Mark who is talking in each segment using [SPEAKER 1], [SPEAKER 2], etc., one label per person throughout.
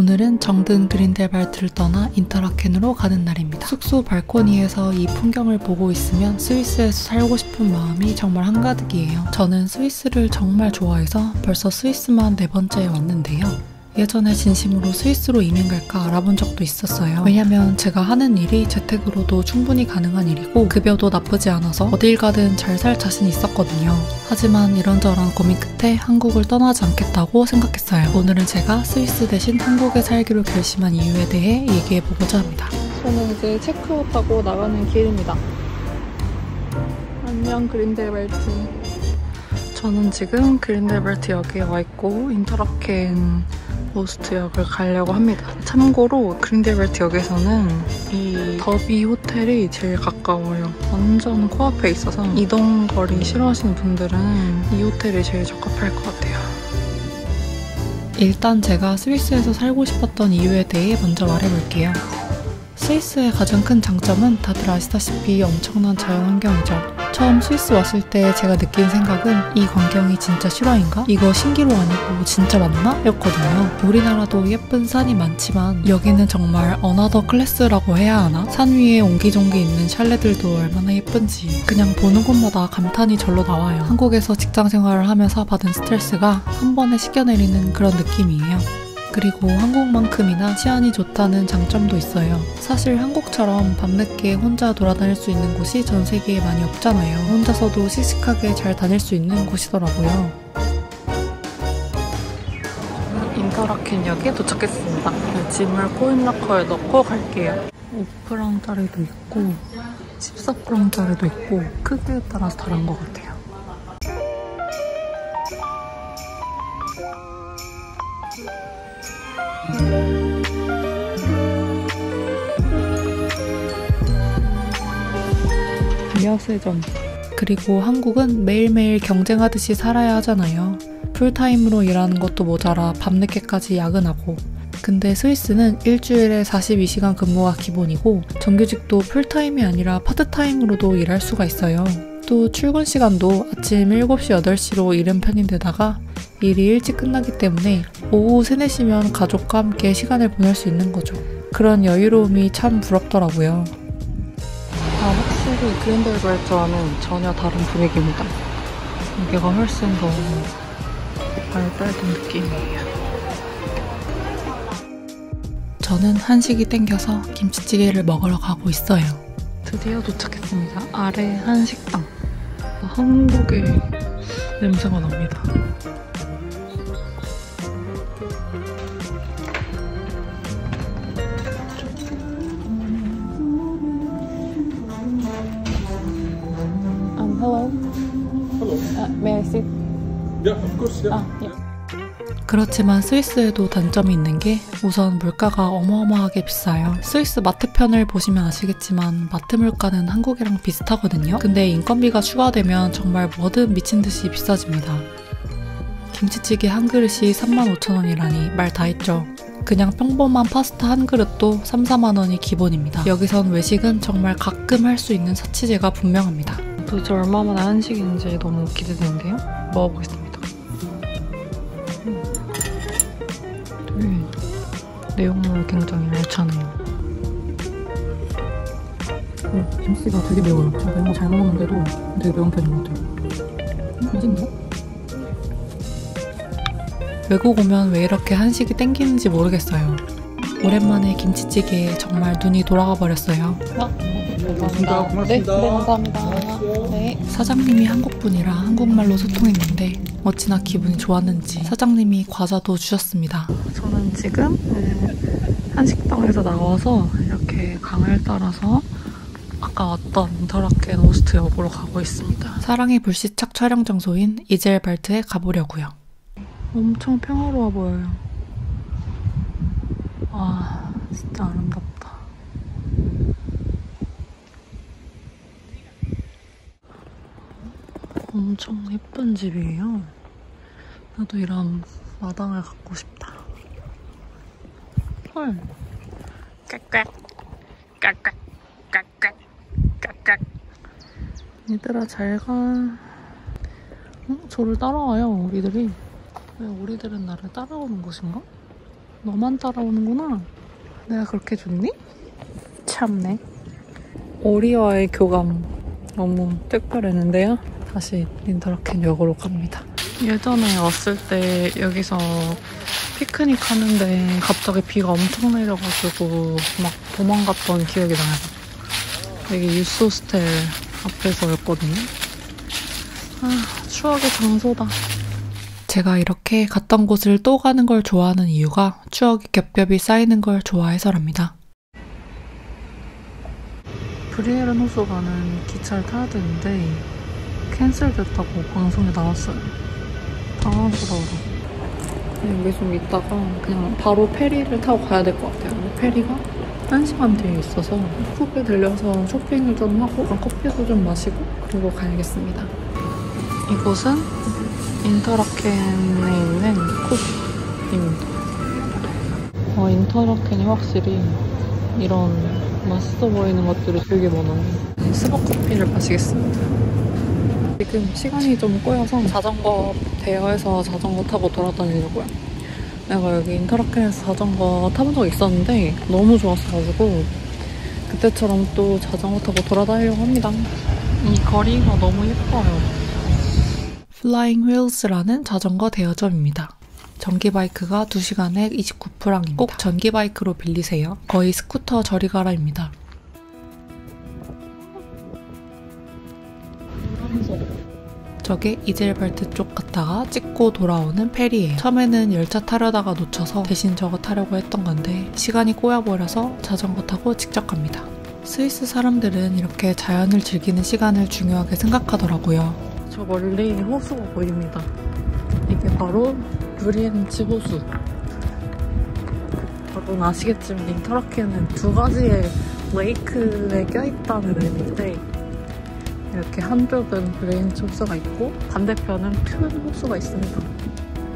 [SPEAKER 1] 오늘은 정든 그린델발트를 떠나 인터라켄으로 가는 날입니다. 숙소 발코니에서 이 풍경을 보고 있으면 스위스에서 살고 싶은 마음이 정말 한가득이에요. 저는 스위스를 정말 좋아해서 벌써 스위스만 4번째에 왔는데요. 예전에 진심으로 스위스로 이민 갈까 알아본 적도 있었어요. 왜냐면 제가 하는 일이 재택으로도 충분히 가능한 일이고 급여도 나쁘지 않아서 어딜 가든 잘 살 자신이 있었거든요. 하지만 이런저런 고민 끝에 한국을 떠나지 않겠다고 생각했어요. 오늘은 제가 스위스 대신 한국에 살기로 결심한 이유에 대해 얘기해보고자 합니다. 저는 이제 체크아웃하고 나가는 길입니다. 안녕 그린델발트. 저는 지금 그린델발트 역에 와있고 인터라켄 오스트역을 가려고 합니다. 참고로 그린델발트 역에서는 이 더비 호텔이 제일 가까워요. 완전 코앞에 있어서 이동거리 싫어하시는 분들은 이 호텔이 제일 적합할 것 같아요. 일단 제가 스위스에서 살고 싶었던 이유에 대해 먼저 말해볼게요. 스위스의 가장 큰 장점은 다들 아시다시피 엄청난 자연환경이죠. 처음 스위스 왔을 때 제가 느낀 생각은 이 광경이 진짜 실화인가? 이거 신기루 아니고 진짜 맞나? 였거든요. 우리나라도 예쁜 산이 많지만 여기는 정말 어나더 클래스라고 해야 하나? 산 위에 옹기종기 있는 샬레들도 얼마나 예쁜지 그냥 보는 곳마다 감탄이 절로 나와요. 한국에서 직장 생활을 하면서 받은 스트레스가 한 번에 씻겨내리는 그런 느낌이에요. 그리고 한국만큼이나 치안이 좋다는 장점도 있어요. 사실 한국처럼 밤늦게 혼자 돌아다닐 수 있는 곳이 전 세계에 많이 없잖아요. 혼자서도 씩씩하게 잘 다닐 수 있는 곳이더라고요. 인터라켄역에 도착했습니다. 짐을 코인로커에 넣고 갈게요. 5프랑짜리도 있고 14프랑짜리도 있고 크기에 따라서 다른 것 같아요. 여세점. 그리고 한국은 매일매일 경쟁하듯이 살아야 하잖아요. 풀타임으로 일하는 것도 모자라 밤늦게까지 야근하고. 근데 스위스는 일주일에 42시간 근무가 기본이고 정규직도 풀타임이 아니라 파트타임으로도 일할 수가 있어요. 또 출근 시간도 아침 7시, 8시로 이른 편인데다가 일이 일찍 끝나기 때문에 오후 3, 4시면 가족과 함께 시간을 보낼 수 있는 거죠. 그런 여유로움이 참 부럽더라고요. 확실히 그린델발트와는 전혀 다른 분위기입니다. 여기가 훨씬 더 발달된 느낌이에요. 저는 한식이 땡겨서 김치찌개를 먹으러 가고 있어요. 드디어 도착했습니다. 아래 한식당. 한국의 냄새가 납니다. Hello.
[SPEAKER 2] Hello.
[SPEAKER 1] May I sit?
[SPEAKER 2] Yeah, of course. Yeah.
[SPEAKER 1] yeah. 그렇지만 스위스에도 단점이 있는 게 우선 물가가 어마어마하게 비싸요. 스위스 마트편을 보시면 아시겠지만 마트 물가는 한국이랑 비슷하거든요. 근데 인건비가 추가되면 정말 뭐든 미친듯이 비싸집니다. 김치찌개 한 그릇이 35,000원이라니 말 다 했죠. 그냥 평범한 파스타 한 그릇도 3, 4만 원이 기본입니다. 여기선 외식은 정말 가끔 할 수 있는 사치제가 분명합니다. 도대체 얼마만에 한식인지 너무 기대되는데요? 먹어보겠습니다. 내용물 굉장히 알차네요. 김치가 되게 매워요. 제가 매운 거 잘 먹었는데도 되게 매운 편인 것 같아요. 맛있는데? 외국 오면 왜 이렇게 한식이 땡기는지 모르겠어요. 오랜만에 김치찌개에 정말 눈이 돌아가 버렸어요.
[SPEAKER 2] 고맙습니다.
[SPEAKER 1] 네, 감사합니다. 네. 사장님이 한국분이라 한국말로 소통했는데 어찌나 기분이 좋았는지 사장님이 과자도 주셨습니다. 저는 지금 한식당에서 나와서 이렇게 강을 따라서 아까 왔던 인터라켄 오스트역으로 가고 있습니다. 사랑의 불시착 촬영 장소인 이젤발트에 가보려고요. 엄청 평화로워 보여요. 와, 진짜 아름답다. 엄청 예쁜 집이에요. 나도 이런 마당을 갖고 싶다. 헐. 깍깍. 깍깍. 깍깍. 깍깍. 얘들아 잘 가. 저를 따라와요, 오리들이. 왜 오리들은 나를 따라오는 것인가? 너만 따라오는구나. 내가 그렇게 좋니? 참네. 오리와의 교감 너무 특별했는데요. 다시 인터라켄 역으로 갑니다. 예전에 왔을 때 여기서 피크닉 하는데 갑자기 비가 엄청 내려가지고 막 도망갔던 기억이 나요. 여기 유스 호스텔 앞에서였거든요. 아, 추억의 장소다. 제가 이렇게 갔던 곳을 또 가는 걸 좋아하는 이유가 추억이 겹겹이 쌓이는 걸 좋아해서랍니다. 브리에른 호수 가는 기차를 타야 되는데 캔슬됐다고 방송에 나왔어요. 당황스러워서 여기 좀 있다가 그냥 바로 페리를 타고 가야 될 것 같아요. 페리가 1시간 뒤에 있어서 푸크에 들려서 쇼핑을 좀 하고 커피도 좀 마시고 그리고 가야겠습니다. 이곳은 인터라켄에 있는 쿱입니다. 인터라켄이 확실히 이런 맛있어 보이는 것들이 되게 많아요. 스벅커피를 마시겠습니다. 지금 시간이 좀 꼬여서 자전거 대여해서 자전거 타고 돌아다니려고요. 내가 여기 인터라켄에서 자전거 타본 적 있었는데 너무 좋았어가지고 그때처럼 또 자전거 타고 돌아다니려고 합니다. 이 거리가 너무 예뻐요. 플라잉 휠스라는 자전거 대여점입니다. 전기바이크가 2시간에 29프랑입니다. 꼭 전기바이크로 빌리세요. 거의 스쿠터 저리 가라입니다. 저게 이젤발트 쪽 갔다가 찍고 돌아오는 페리예요. 처음에는 열차 타려다가 놓쳐서 대신 저거 타려고 했던 건데 시간이 꼬여버려서 자전거 타고 직접 갑니다. 스위스 사람들은 이렇게 자연을 즐기는 시간을 중요하게 생각하더라고요. 저 멀리 호수가 보입니다. 이게 바로 브리엔츠 호수. 여러분 아시겠지만 인터라켄은 2가지의 레이크에 껴있다는 의미인데 이렇게 한쪽은 브리엔츠 호수가 있고 반대편은 튼 호수가 있습니다.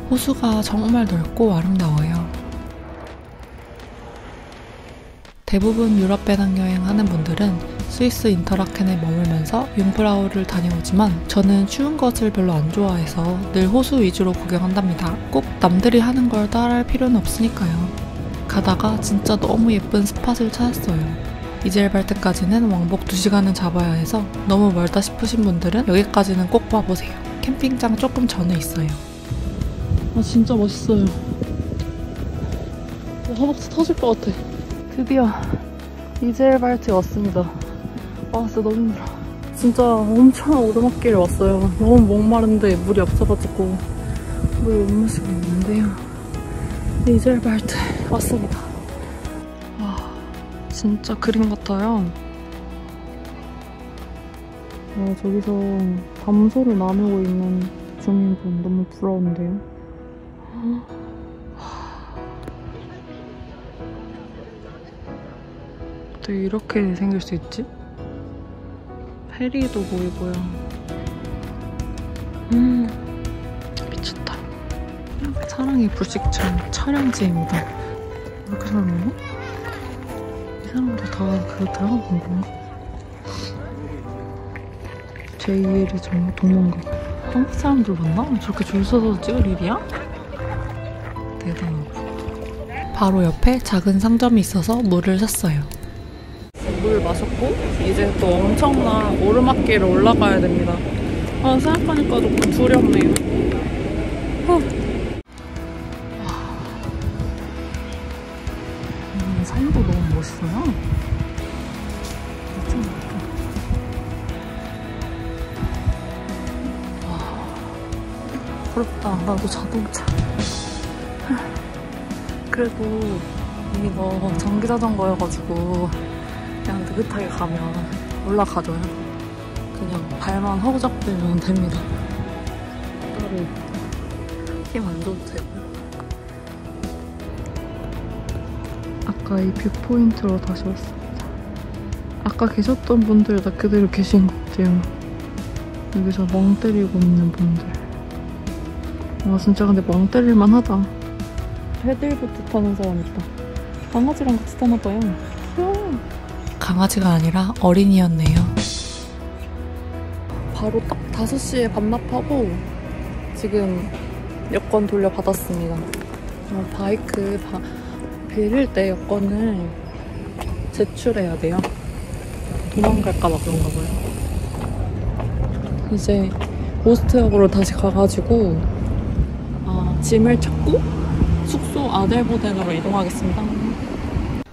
[SPEAKER 1] 호수가 정말 넓고 아름다워요. 대부분 유럽 배낭여행 하는 분들은 스위스 인터라켄에 머물면서 융프라우를 다녀오지만 저는 추운 것을 별로 안 좋아해서 늘 호수 위주로 구경한답니다. 꼭 남들이 하는 걸 따라할 필요는 없으니까요. 가다가 진짜 너무 예쁜 스팟을 찾았어요. 이젤발트까지는 왕복 2시간은 잡아야 해서 너무 멀다 싶으신 분들은 여기까지는 꼭 와보세요. 캠핑장 조금 전에 있어요. 아 진짜 멋있어요. 허벅지 터질 것 같아. 드디어 이젤발트에 왔습니다. 아 진짜 너무 힘들어. 진짜 엄청 오르막길에 왔어요. 너무 목마른데 물이 없어가지고 물을 못 마시고 있는데요. 이젤발트에 왔습니다. 와 진짜 그림 같아요. 저기서 담소를 나누고 있는 주민분 너무 부러운데요. 어떻게 이렇게 생길 수 있지? 페리도 보이고요. 미쳤다. 사랑의 불식점 촬영지입니다. 이렇게 사람이네? 이 사람들 다 들어가본 건가? 제2의 정말 도망가. 한국 사람들 봤나? 저렇게 줄 서서 찍을 일이야? 대단하고. 바로 옆에 작은 상점이 있어서 물을 샀어요. 물 마셨고 이제 또 엄청난 오르막길을 올라가야 됩니다. 아 생각하니까 조금 두렵네요. 산도 너무 멋있어요. 엄청 예뻐. 와 부럽다. 나도 자동차. 그래도 이거 전기자전거여가지고 그냥 느긋하게 가면 올라가줘요. 그냥 발만 허우적대면 됩니다. 따로 힘 안 줘도 되고요. 아까 이 뷰포인트로 다시 왔습니다. 아까 계셨던 분들 다 그대로 계신 것 같아요. 여기서 멍 때리고 있는 분들. 와 진짜 근데 멍 때릴만 하다. 헤들보트 타는 사람 있다. 강아지랑 같이 타나봐요. 귀여워. 강아지가 아니라 어린이였네요. 바로 딱 5시에 반납하고 지금 여권 돌려받았습니다. 바이크 빌릴 때 여권을 제출해야 돼요. 도망갈까봐 그런가 봐요. 이제 오스트역으로 다시 가가지고 짐을 찾고 숙소 아델보덴으로 이동하겠습니다.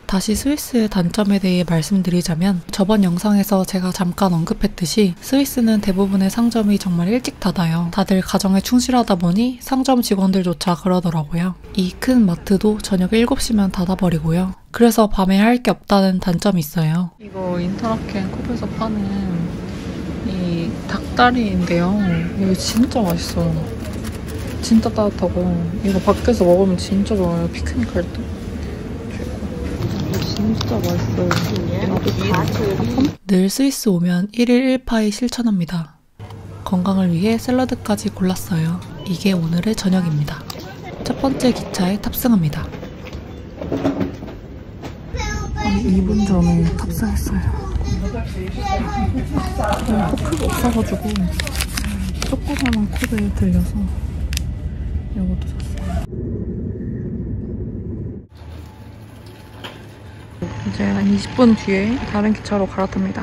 [SPEAKER 1] 다시 스위스의 단점에 대해 말씀드리자면 저번 영상에서 제가 잠깐 언급했듯이 스위스는 대부분의 상점이 정말 일찍 닫아요. 다들 가정에 충실하다 보니 상점 직원들조차 그러더라고요. 이 큰 마트도 저녁 7시면 닫아버리고요. 그래서 밤에 할 게 없다는 단점이 있어요. 이거 인터라켄 컵에서 파는 이 닭다리인데요. 이거 진짜 맛있어요. 진짜 따뜻하고 이거 밖에서 먹으면 진짜 좋아요. 피크닉 할 때. 진짜 맛있어요. 늘 스위스 오면 1일 1파이 실천합니다. 건강을 위해 샐러드까지 골랐어요. 이게 오늘의 저녁입니다. 첫 번째 기차에 탑승합니다. 2분 전에 탑승했어요. 코크가 없어가지고 조그마한 코드에 들려서 이것도 샀어요. 이제 한 20분 뒤에 다른 기차로 갈아탑니다.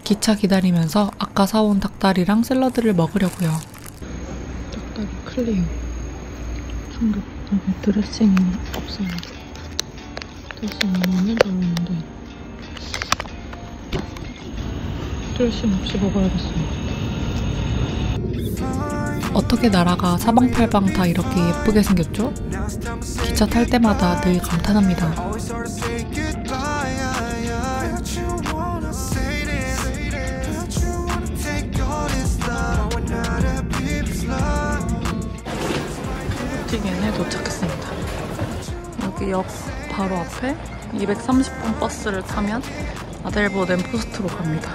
[SPEAKER 1] 기차 기다리면서 아까 사온 닭다리랑 샐러드를 먹으려고요. 닭다리 클리어. 충격. 여기 드레싱이 없어요. 드레싱 너무 좋은데 드레싱 없이 먹어야겠어요. 어떻게 나라가 사방팔방 다 이렇게 예쁘게 생겼죠? 기차 탈 때마다 늘 감탄합니다. 에 도착했습니다. 여기 역 바로 앞에 230번 버스를 타면 아델보덴 포스트로 갑니다.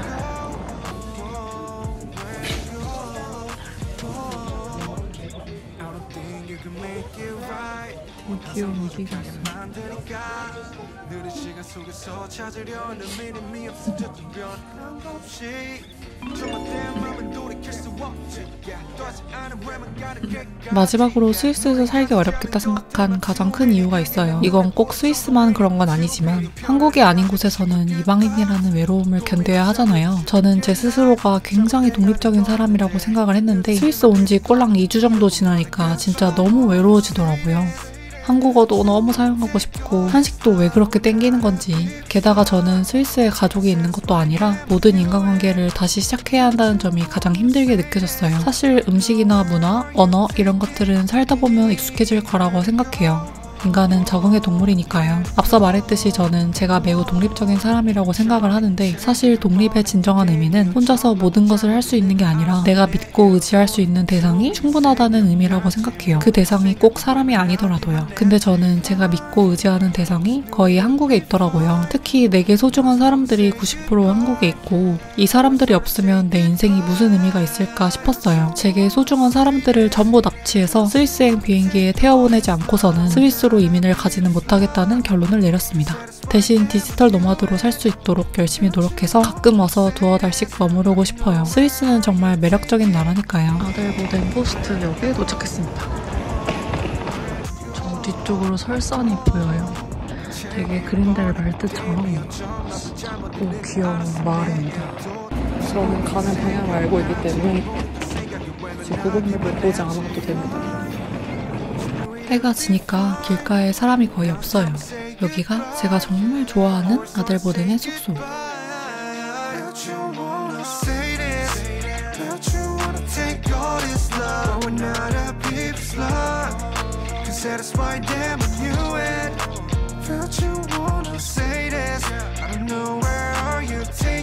[SPEAKER 1] 귀여운 애기가 있어요. 마지막으로 스위스에서 살기 어렵겠다 생각한 가장 큰 이유가 있어요. 이건 꼭 스위스만 그런 건 아니지만 한국이 아닌 곳에서는 이방인이라는 외로움을 견뎌야 하잖아요. 저는 제 스스로가 굉장히 독립적인 사람이라고 생각을 했는데 스위스 온 지 꼴랑 2주 정도 지나니까 진짜 너무 외로워지더라고요. 한국어도 너무 사용하고 싶고 한식도 왜 그렇게 땡기는 건지. 게다가 저는 스위스에 가족이 있는 것도 아니라 모든 인간관계를 다시 시작해야 한다는 점이 가장 힘들게 느껴졌어요. 사실 음식이나 문화, 언어 이런 것들은 살다 보면 익숙해질 거라고 생각해요. 인간은 적응의 동물이니까요. 앞서 말했듯이 저는 제가 매우 독립적인 사람이라고 생각을 하는데 사실 독립의 진정한 의미는 혼자서 모든 것을 할 수 있는 게 아니라 내가 믿고 의지할 수 있는 대상이 충분하다는 의미라고 생각해요. 그 대상이 꼭 사람이 아니더라도요. 근데 저는 제가 믿고 의지하는 대상이 거의 한국에 있더라고요. 특히 내게 소중한 사람들이 90% 한국에 있고 이 사람들이 없으면 내 인생이 무슨 의미가 있을까 싶었어요. 제게 소중한 사람들을 전부 납치해서 스위스행 비행기에 태워보내지 않고서는 스위스로 이민을 가지는 못하겠다는 결론을 내렸습니다. 대신 디지털 노마드로 살 수 있도록 열심히 노력해서 가끔 와서 두어 달씩 머무르고 싶어요. 스위스는 정말 매력적인 나라니까요. 아델보덴 포스트역에 도착했습니다. 저 뒤쪽으로 설산이 보여요. 되게 그린델 말트처럼 귀여운 마을입니다. 저는 가는 방향을 알고 있기 때문에 지금 구글맵을 보지 않아도 됩니다. 해가 지니까 길가에 사람이 거의 없어요. 여기가 제가 정말 좋아하는 아델보덴의 숙소.
[SPEAKER 3] Felt you wanna say this. I don't know where are you taking